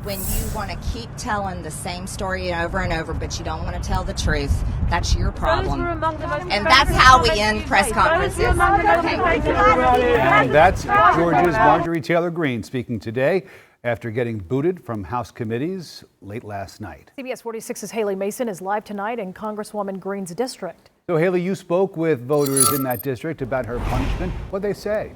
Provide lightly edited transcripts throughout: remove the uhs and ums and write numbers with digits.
When you want to keep telling the same story over and over, but you don't want to tell the truth, that's your problem. And that's how we end press conferences. And that's Georgia's Marjorie Taylor Greene speaking today after getting booted from House committees late last night. CBS 46's Haley Mason is live tonight in Congresswoman Greene's district. So Haley, you spoke with voters in that district about her punishment. What'd they say?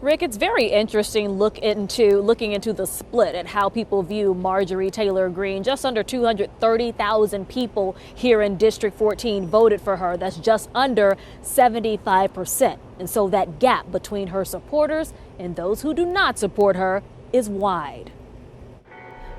Rick, it's very interesting looking into the split and how people view Marjorie Taylor Greene. Just under 230,000 people here in District 14 voted for her. That's just under 75%. And so that gap between her supporters and those who do not support her is wide.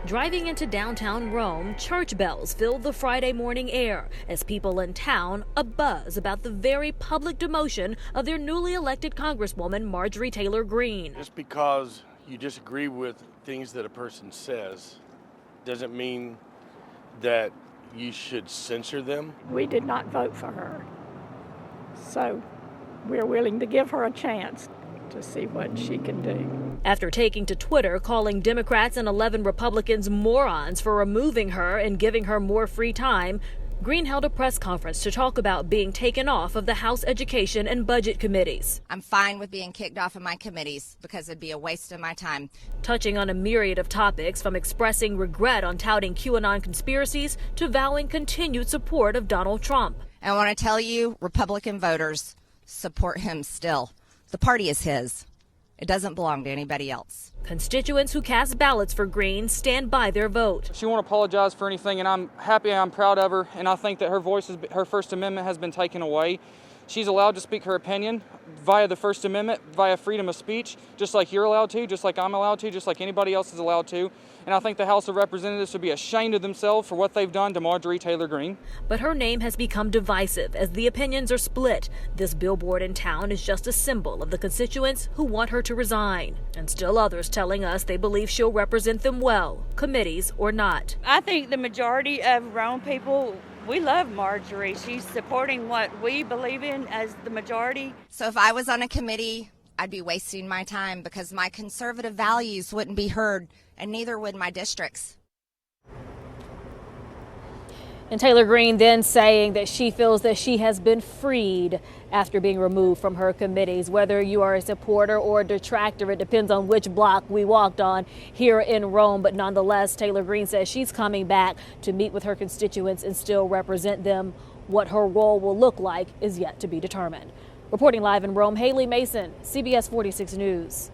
Driving into downtown Rome, church bells filled the Friday morning air as people in town abuzz about the very public demotion of their newly elected Congresswoman Marjorie Taylor Greene. Just because you disagree with things that a person says doesn't mean that you should censor them. We did not vote for her, so we're willing to give her a chance to see what she can do. After taking to Twitter, calling Democrats and 11 Republicans morons for removing her and giving her more free time, Greene held a press conference to talk about being taken off of the House Education and Budget committees. I'm fine with being kicked off of my committees because it'd be a waste of my time. Touching on a myriad of topics, from expressing regret on touting QAnon conspiracies to vowing continued support of Donald Trump. I want to tell you, Republican voters, support him still. The party is his. It doesn't belong to anybody else. Constituents who cast ballots for Greene stand by their vote. She won't apologize for anything, and I'm happy, I'm proud of her, and I think that her First Amendment has been taken away. She's allowed to speak her opinion via the First Amendment, via freedom of speech, just like you're allowed to, just like I'm allowed to, just like anybody else is allowed to. And I think the House of Representatives should be ashamed of themselves for what they've done to Marjorie Taylor Greene. But her name has become divisive as the opinions are split. This billboard in town is just a symbol of the constituents who want her to resign. And still others telling us they believe she'll represent them well, committees or not. I think the majority of Rome people, we love Marjorie. She's supporting what we believe in as the majority. So if I was on a committee, I'd be wasting my time because my conservative values wouldn't be heard, and neither would my districts. And Taylor Greene then saying that she feels that she has been freed after being removed from her committees. Whether you are a supporter or a detractor, it depends on which block we walked on here in Rome. But nonetheless, Taylor Greene says she's coming back to meet with her constituents and still represent them. What her role will look like is yet to be determined. Reporting live in Rome, Haley Mason, CBS 46 News.